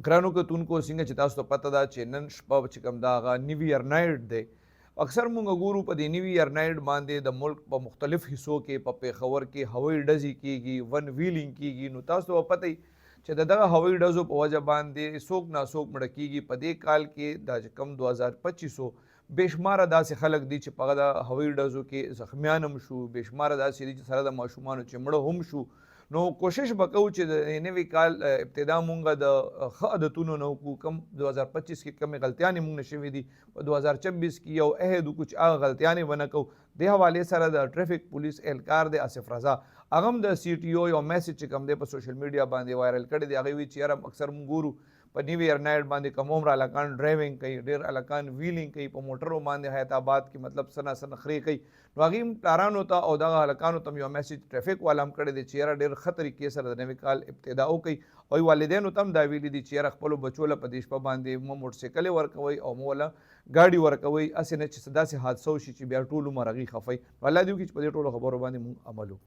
ګرانو کتونکو څنګه چې تاسو ته پته ده چې نن شپه چې کوم دا هغه نیو ایئر نایټ دی. اکثر مونږ ګورو په دې نیو ایئر نایټ باندې د ملک په مختلف حصو کې په پیښور کې هوایي ډزې کیږي، ون ویلینګ کیږي. نو تاسو ته پته چې د دغه هوایي ډزو په وجه باندې څوک ناڅوک مړه کیږي. په دې کال کې دا چې کوم 2025 بېشماره داسې خلک دي چې په هغه د هوایي ډزو کې زخمیان هم شو، بېشماره داسې دي چې سره د ماشومانو چې مړه هم شو. نو کوشش به کوو چې د نوي کال ابتدا مونږ د ښه عادتونو نه وکړو. کوم 2025 کې کمې غلطیانې مونږ نه شوي دي، په 2026 کې یو عهد وکړو چې هغه غلطیانې به نه کوو. دې حوالې سره د ټریفک پولیس اهلکار دی آصف رضا، هغه هم د سی ټي او یو میسج چې کوم دی په سوشل میډیا باندې وایرل کړی دی. هغې وایي چې یاره اکثر مونږ ګورو په نیو ایئر نایټ باندې کوم عمره هلکان ډرایوینګ کوي، ډېر هلکان ویلینګ کوي په موټرو باندې حیات آباد کې، مطلب څه نه څه نخرې کوي. نو هغې هم پلارانو ته او دغه هلکانو ته یو میسج ټریفک والا هم کړی دی چې یاره ډېر ښه طریقې سره د نوي کال ابتدا وکړئ. او والدینو ته هم دا ویلي دي چې یاره خپلو بچو له په دې شپه باندې مه موټرسایکلې ورکوئ او مه له ګاډي ورکوئ، هسې نه چې څه داسې حادثه وشي چې بیا ټول عمر هغې خفئ. نو الله دې وکړي چې په دې ټولو خبرو باندې مونږ عمل وکړو.